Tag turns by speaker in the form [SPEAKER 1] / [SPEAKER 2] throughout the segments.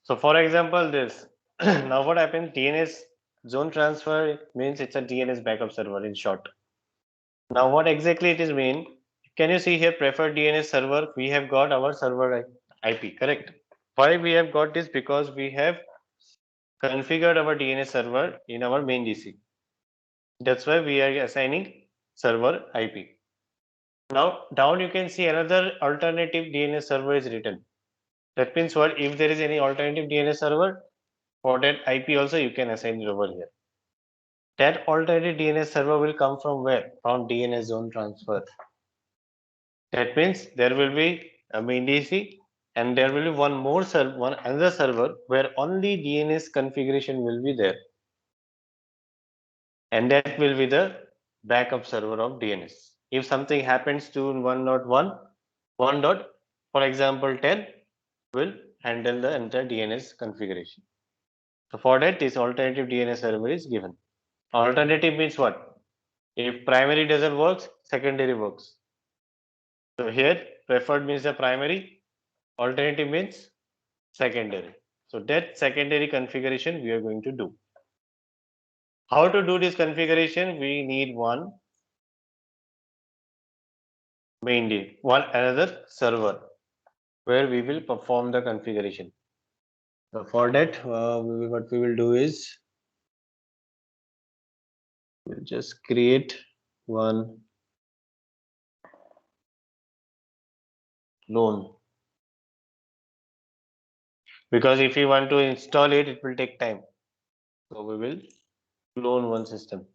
[SPEAKER 1] So for example, this now what happens? DNS zone transfer means it's a DNS backup server in short. Now what exactly it is mean? Can you see here preferred DNS server? We have got our server IP, correct? Why we have got this? Because we have configured our DNS server in our main DC. That's why we are assigning server IP. Now down you can see another alternative DNS server is written. That means what? If there is any alternative DNS server, for that IP also you can assign it over here. That alternative DNS server will come from where? From DNS zone transfer. That means there will be a main DC and there will be one more server, one another server where only DNS configuration will be there. And that will be the backup server of DNS. If something happens to 1.1, 1 dot, for example 10 will handle the entire DNS configuration. So for that this alternative DNS server is given. Alternative means what? If primary doesn't work, secondary works. So here preferred means the primary, alternative means secondary. So that secondary configuration we are going to do. How to do this configuration? We need one main D, one another server where we will perform the configuration. So for that, what we will do is we'll just create one clone, because if you want to install it, it will take time. So we will clone one system.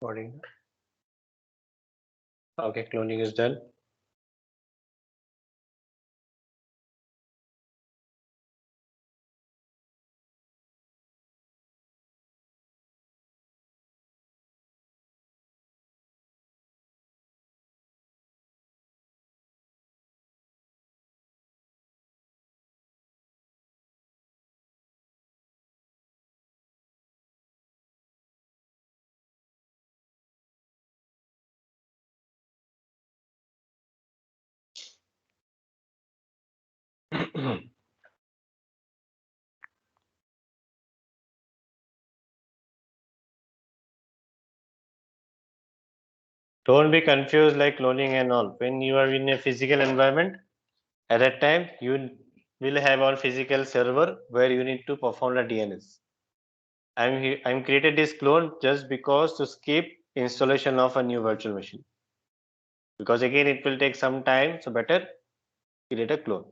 [SPEAKER 1] Recording. Okay, cloning is done. Don't be confused like cloning and all. When you are in a physical environment, at that time you will have one physical server where you need to perform the DNS. I'm created this clone just because to skip installation of a new virtual machine. Because again it will take some time, so better create a clone.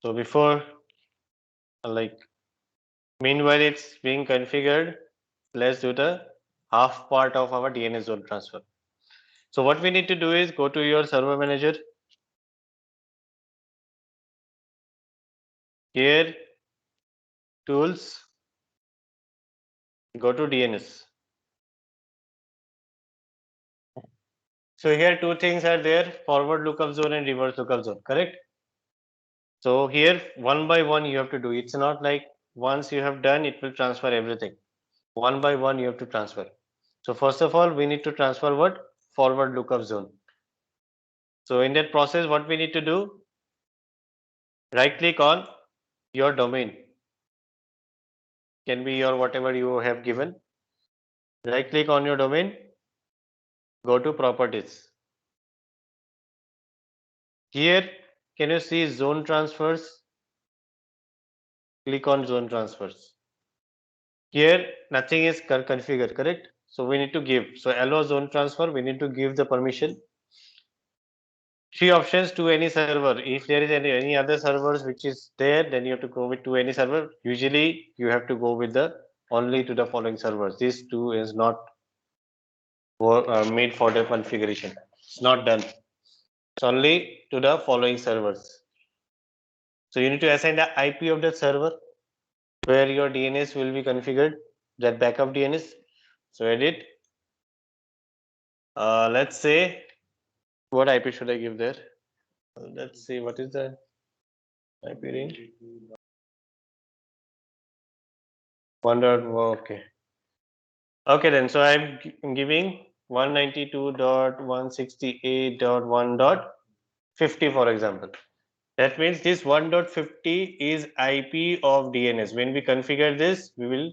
[SPEAKER 1] So before like Meanwhile, it's being configured. Let's do the half part of our DNS zone transfer. So what we need to do is go to your server manager. Here, tools, go to DNS. So here two things are there, forward lookup zone and reverse lookup zone, correct? So here one by one you have to do. It's not like once you have done, it will transfer everything. One by one you have to transfer. So first of all, we need to transfer what? Forward lookup zone. So in that process, what we need to do? Right click on your domain. Can be your whatever you have given. Right click on your domain, go to properties. Here, can you see zone transfers? Click on zone transfers. Here, nothing is configured, correct? So we need to give. So allow zone transfer, we need to give the permission. Three options to any server. If there is any other servers which is there, then you have to go with to any server. Usually, you have to go with the only to the following servers. This two is not made for the configuration. It's not done. It's only to the following servers. So you need to assign the IP of the server where your DNS will be configured, that backup DNS. So edit. Let's say what IP should I give there? Let's see what is the IP range. One dot. Okay. Okay then. So I'm giving 192.168.1.50 for example. That means this 1.50 is IP of DNS. When we configure this, we will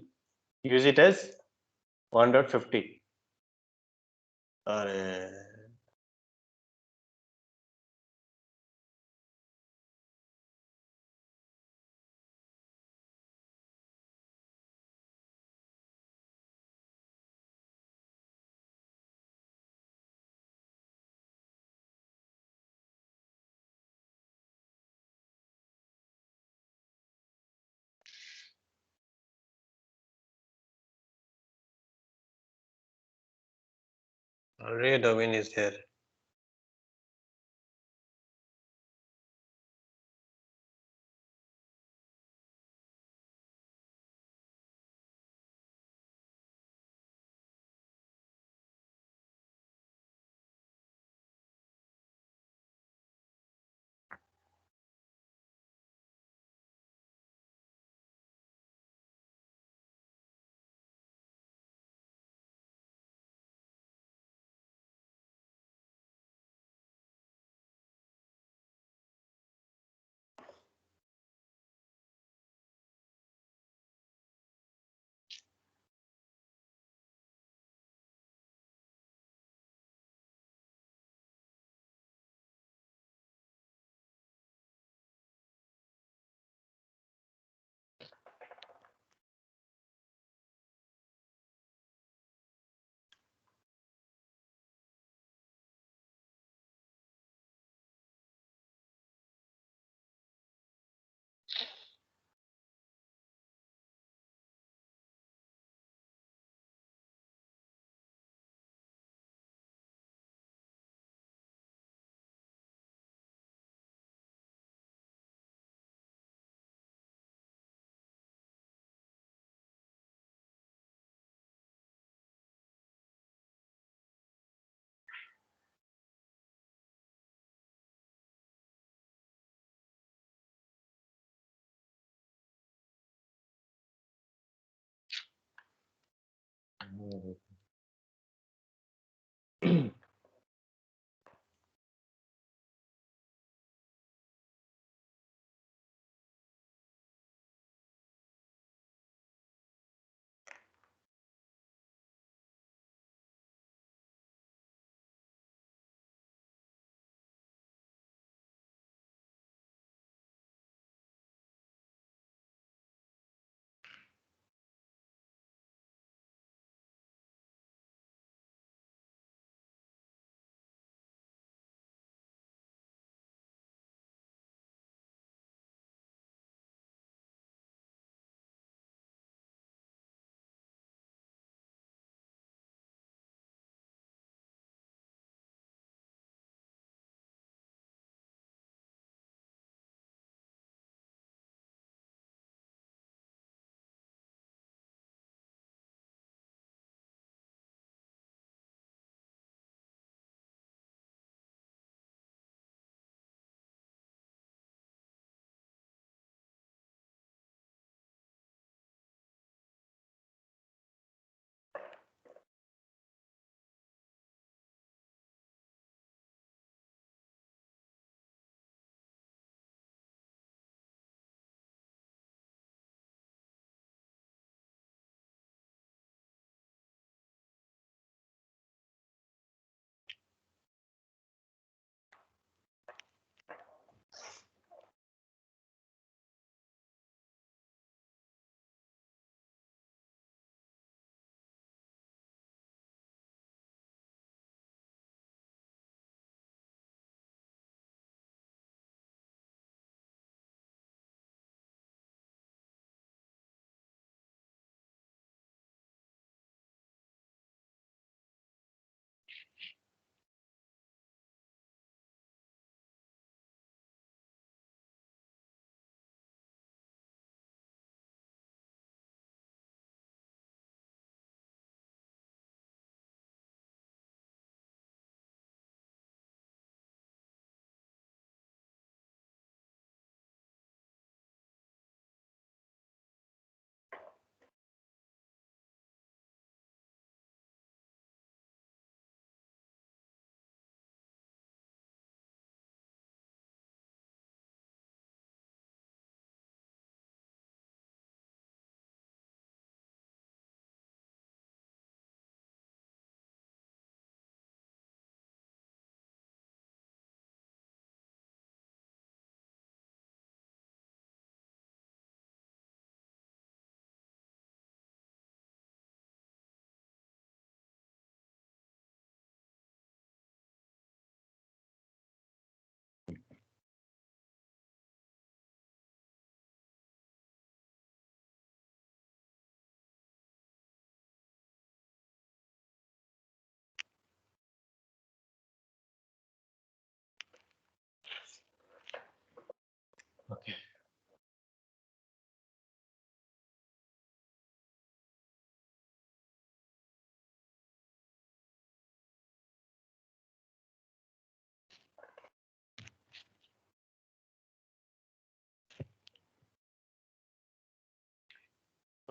[SPEAKER 1] use it as 1.50. Array domain is there.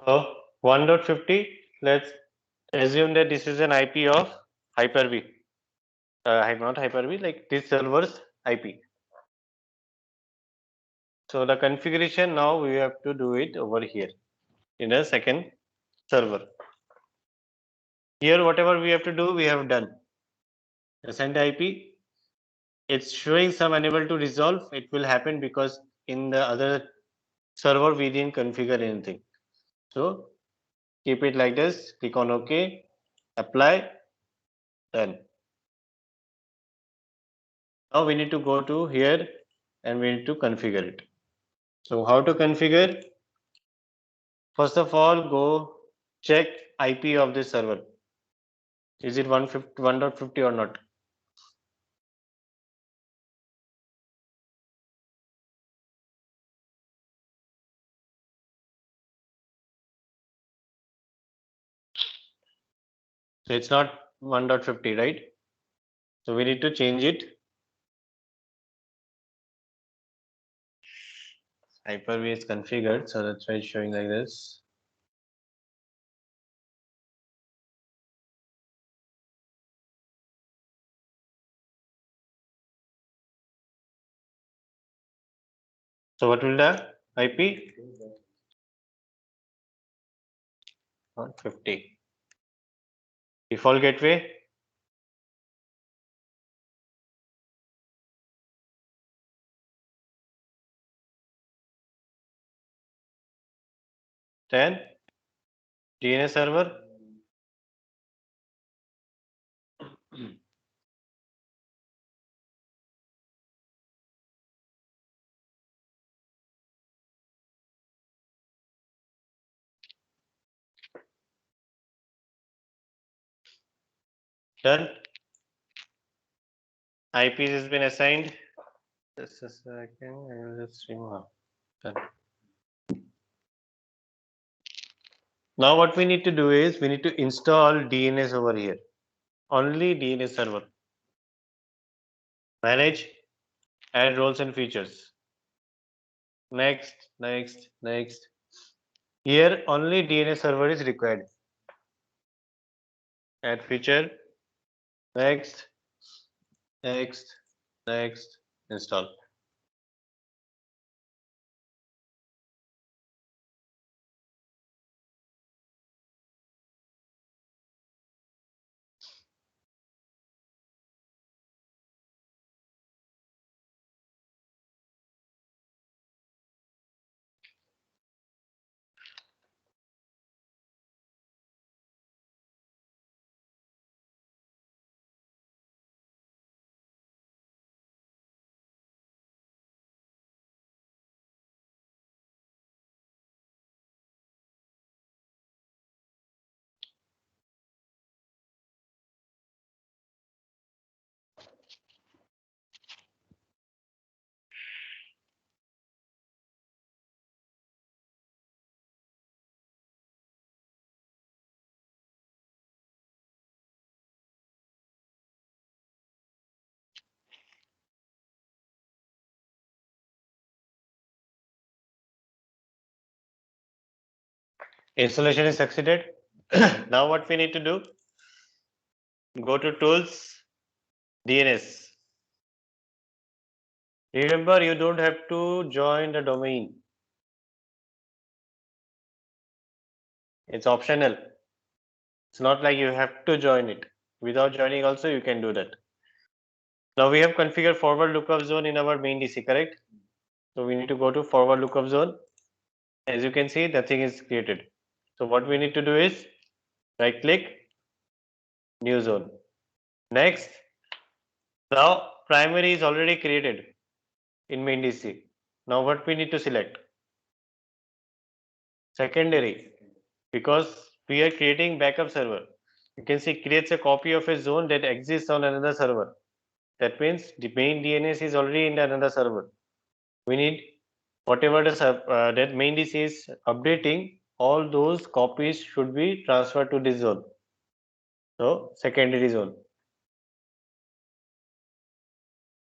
[SPEAKER 1] So 1.50, let's assume that this is an IP of Hyper-V. Not Hyper-V, like this server's IP. So the configuration now we have to do it over here in a second server. Here whatever we have to do, we have done. Send IP, it's showing some unable to resolve. It will happen because in the other server we didn't configure anything. So keep it like this, click on OK, apply, done. Now we need to go to here and we need to configure it. So how to configure? First of all, go check IP of this server. Is it 1.50 or not? So it's not 1.50, right? So we need to change it. Hyper-V is configured, so that's why it's showing like this. So what will the IP? 150. Default gateway. Then DNS server. Done. IPs has been assigned. Just a second. I will just remove. Done. Now what we need to do is we need to install DNS over here. Only DNS server. Manage, add roles and features. Next, next, next. Here only DNS server is required. Add feature. Next, next, next. Install. Installation is succeeded. Now what we need to do? Go to tools, DNS. Remember, you don't have to join the domain. It's optional. It's not like you have to join it. Without joining also, you can do that. Now we have configured forward lookup zone in our main DC, correct? So we need to go to forward lookup zone. As you can see, nothing is created. So what we need to do is right click, new zone. Next, now primary is already created in main DC. Now what we need to select? Secondary, because we are creating backup server. You can see creates a copy of a zone that exists on another server. That means the main DNS is already in another server. We need whatever that main DC is updating, all those copies should be transferred to this zone. So secondary zone.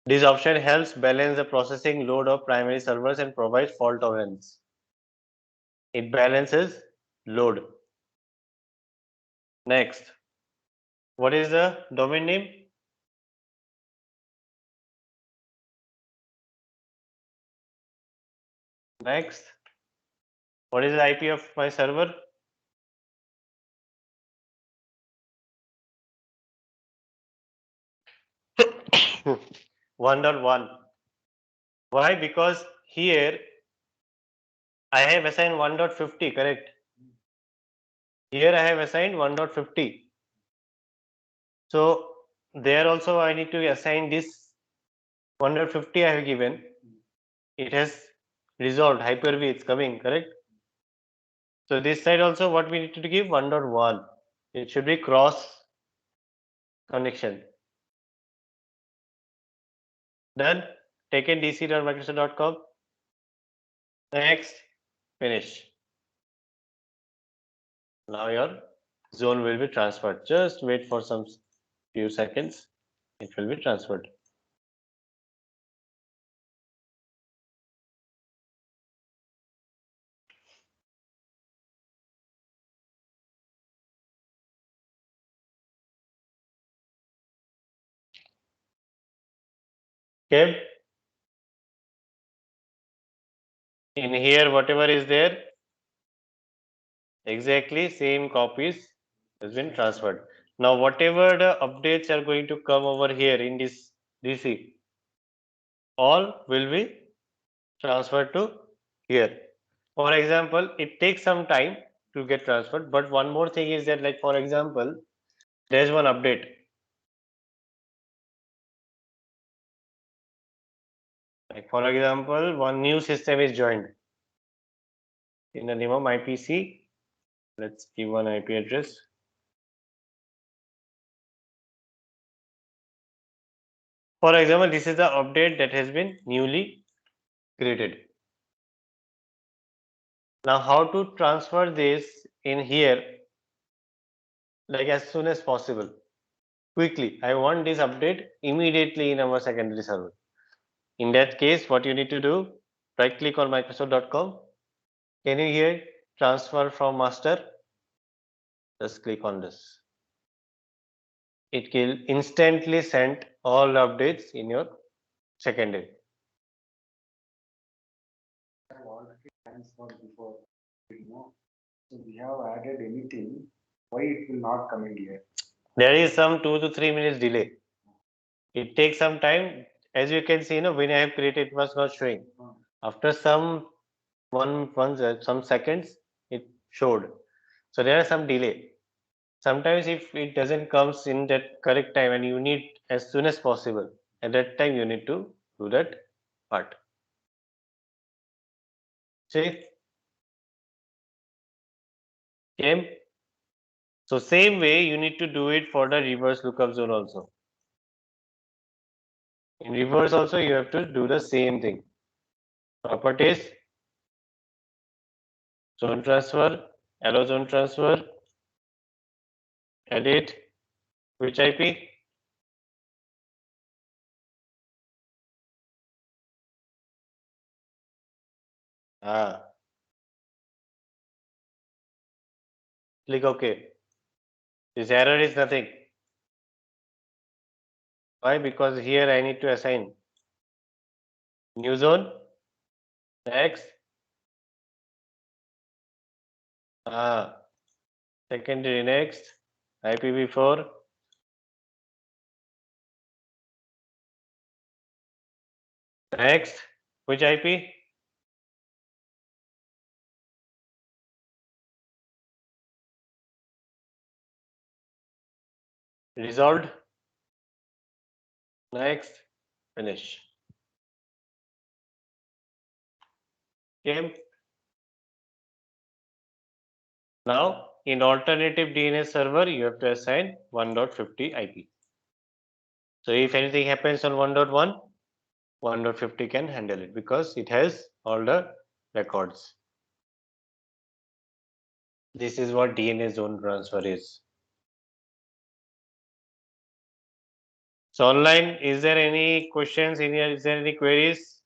[SPEAKER 1] This option helps balance the processing load of primary servers and provides fault tolerance. It balances load. Next, what is the domain name? Next, what is the IP of my server? One dot one. Why? Because here I have assigned 1.50, correct? Here I have assigned 1.50. So there also I need to assign this 150 I have given. It has resolved, Hyper-V is coming, correct? So this side also what we need to give 1.1. It should be cross connection. Done. Taken dc.microsoft.com. Next. Finish. Now your zone will be transferred. Just wait for some few seconds. It will be transferred. Okay. In here, whatever is there, exactly same copies has been transferred. Now, whatever the updates are going to come over here in this DC, all will be transferred to here. For example, it takes some time to get transferred, but one more thing is that, like for example, there's one update. Like for example, one new system is joined in the name of my PC. Let's give one IP address. For example, this is the update that has been newly created. Now, how to transfer this in here, like as soon as possible, quickly. I want this update immediately in our secondary server. In that case, what you need to do, right click on Microsoft.com. Can you here transfer from master? Just click on this. It will instantly send all updates in your secondary.
[SPEAKER 2] Have already transferred before, So we have added anything, why it will not come in here?
[SPEAKER 1] There is some 2 to 3 minutes delay. It takes some time. As you can see, when I have created, it was not showing. After some some seconds, it showed. So there are some delay. Sometimes if it doesn't comes in that correct time and you need as soon as possible, at that time you need to do that part. See, came. So same way you need to do it for the reverse lookup zone also. In reverse also you have to do the same thing. Properties, zone transfer, allow zone transfer, edit, which IP? Click OK. This error is nothing. Why? Because here I need to assign new zone, next, secondary next, IPv4, next, which IP? Resolved, next, finish. Okay. Now, in alternative DNS server, you have to assign 1.50 IP. So if anything happens on 1.1, 1.50 can handle it because it has all the records. This is what DNS zone transfer is. So online, is there any questions in here? Is there any queries?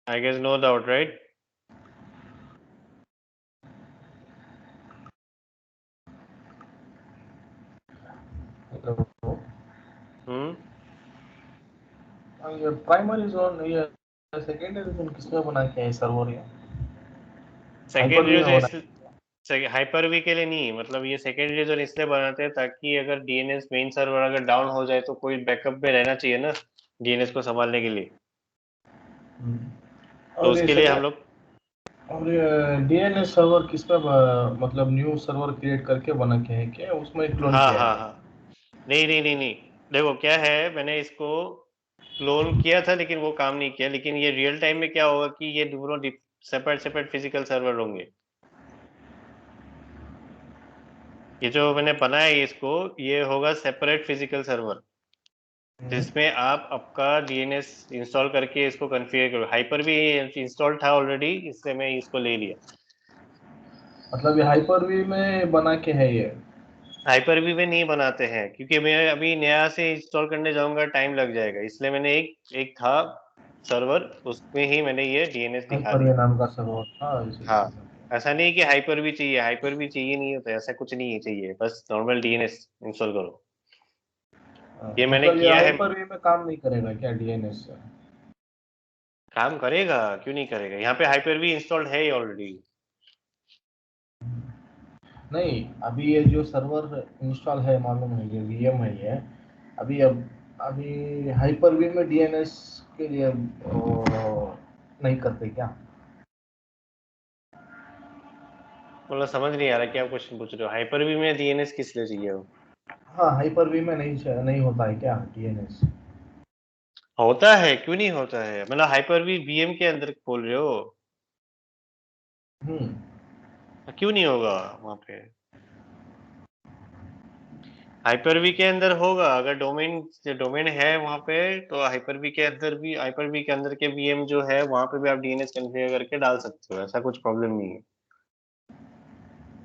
[SPEAKER 1] I guess no doubt, right? Hmm.
[SPEAKER 3] ये primary zone, ये secondary zone किसमें बना के है server? ये Hyper-V
[SPEAKER 1] secondary
[SPEAKER 3] में
[SPEAKER 1] जो
[SPEAKER 3] बना
[SPEAKER 1] इस हाइपर-वी के लिए नहीं, मतलब ये सेकेंडरी जो इसलिए बनाते हैं ताकि अगर डीएनएस मेन सर्वर अगर डाउन हो जाए तो कोई बैकअप में रहना चाहिए ना डीएनएस को संभालने के लिए। तो
[SPEAKER 3] और ये
[SPEAKER 1] उसके लिए हम लोग
[SPEAKER 3] और ये डीएनएस सर्वर किस पे मतलब न्यू सर्वर क्रिएट करके बना के है क्या, उसमें क्लोन
[SPEAKER 1] हाँ
[SPEAKER 3] किया है
[SPEAKER 1] हाँ
[SPEAKER 3] क्या?
[SPEAKER 1] हाँ, नहीं नहीं नहीं नहीं, देखो क्या है, मैंने इसको क्लोन किया था लेकिन वो काम नहीं किया। लेकिन ये रियल टाइम में क्या होगा कि ये दोनों सेपरेट सेपरेट फिजिकल सर्वर होंगे। ये जो मैंने बनाया है इसको, ये होगा सेपरेट फिजिकल सर्वर जिसमें आप आपका डीएनएस इंस्टॉल करके इसको कॉन्फ़िगर करो। हाइपर भी इंस्टॉल था ऑलरेडी, इससे मैं इसको ले लिया।
[SPEAKER 3] मतलब ये हाइपर-वी में बना के है ये?
[SPEAKER 1] हाइपर भी में नहीं बनाते हैं क्योंकि मैं अभी नया से इंस्टॉल करने जाऊंगा, टाइम लग जाएगा, इसलिए मैंने एक एक था सर्वर, उसमें ही मैंने ये डीएनएस दिखा
[SPEAKER 3] हाइपर-वी
[SPEAKER 1] दिया।
[SPEAKER 3] नाम का सर्वर था इसी
[SPEAKER 1] हाँ,
[SPEAKER 3] में।
[SPEAKER 1] ऐसा नहीं कि हाइपर भी चाहिए, हाइपर भी चाहिए नहीं होता, ऐसा कुछ नहीं चाहिए, बस नॉर्मल डीएनएस इंस्टॉल करो। ये मैंने
[SPEAKER 3] मतलब ये
[SPEAKER 1] किया है।
[SPEAKER 3] हाइपर-वी में काम नहीं करेगा क्या डीएनएस से?
[SPEAKER 1] काम करेगा, क्यों नहीं करेगा, यहाँ पे हाइपर भी इंस्टॉल्ड है ही ऑलरेडी।
[SPEAKER 3] नहीं, अभी ये जो सर्वर इंस्टॉल है मालूम है, ये वीएम है ये। अभी हाइपर-वी में डीएनएस के लिए नहीं करते क्या?
[SPEAKER 1] मतलब समझ नहीं आ रहा क्या क्वेश्चन पूछ रहे हो, हाइपर भी में डीएनएस किस लिए चाहिए हो?
[SPEAKER 3] हाँ, हाइपर-वी में नहीं होता है क्या डीएनएस?
[SPEAKER 1] होता है, क्यों नहीं होता है, मतलब हाइपर भी वीएम के अंदर बोल रहे हो?
[SPEAKER 3] हम्म।
[SPEAKER 1] क्यों नहीं होगा वहां पे? हाइपर-वी के अंदर होगा, अगर डोमेन है वहां पे, तो हाइपर-वी के अंदर भी, हाइपर-वी के अंदर के वीएम जो है वहां पे भी आप डीएनएस कॉन्फ़िगर करके डाल सकते हो, ऐसा कुछ प्रॉब्लम नहीं है।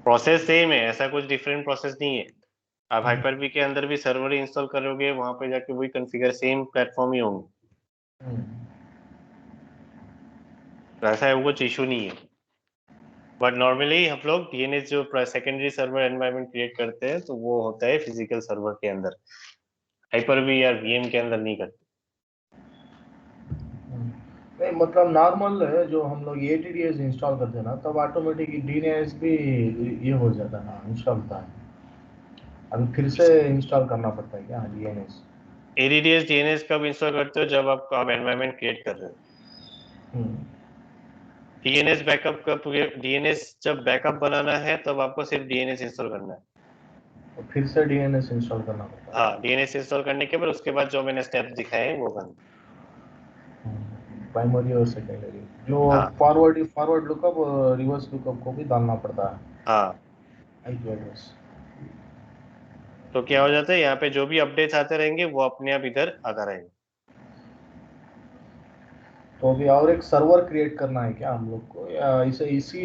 [SPEAKER 1] प्रोसेस सेम है, ऐसा कुछ डिफरेंट प्रोसेस नहीं है। आप हाइपर-वी के अंदर भी सर्वर इंस्टॉल करोगे, वहां पे जाके वही कॉन्फ़िगर, सेम प्लेटफॉर्म ही होंगे,
[SPEAKER 3] हम्म।
[SPEAKER 1] तो ऐसा है, कुछ इशू नहीं है। बट नॉर्मली हम लोग डीएनएस जो सेकेंडरी सर्वर एनवायरनमेंट क्रिएट करते हैं तो वो होता है फिजिकल सर्वर के अंदर, हाइपर-वी या वीएम के अंदर नहीं करते।
[SPEAKER 3] नहीं, मतलब नॉर्मल है जो हम लोग एटीडीएस इंस्टॉल करते हैं ना, तब ऑटोमेटिक डीएनएस भी ये हो जाता है ना, इंस्टॉल होता है। अभी फिर से इंस्टॉल करना पड़ता है क्या डीएनएस?
[SPEAKER 1] एडीडीएस डीएनएस कब इंस्टॉल करते हो, जब आप एनवायरनमेंट क्रिएट कर रहे हो। डीएनएस बैकअप कब, डीएनएस जब बैकअप बनाना है तब आपको सिर्फ डीएनएस इंस्टॉल करना है।
[SPEAKER 3] तो फिर से डीएनएस इंस्टॉल करना पड़ता
[SPEAKER 1] हाँ, डीएनएस इंस्टॉल करने के बाद उसके बाद जो मैंने स्टेप्स दिखाए हैं वो करना।
[SPEAKER 3] है, प्राइमरी और सेकेंडरी जो
[SPEAKER 1] हाँ
[SPEAKER 3] फॉरवर्ड लुकअप, रिवर्स लुकअप को भी डालना पड़ता है,
[SPEAKER 1] हाँ,
[SPEAKER 3] आईपी एड्रेस।
[SPEAKER 1] तो क्या हो जाता है, यहाँ पे जो भी अपडेट्स आते रहेंगे वो अपने आप इधर आता रहेंगे।
[SPEAKER 3] तो अभी और एक सर्वर क्रिएट करना है क्या हम लोग को, या इसे इसी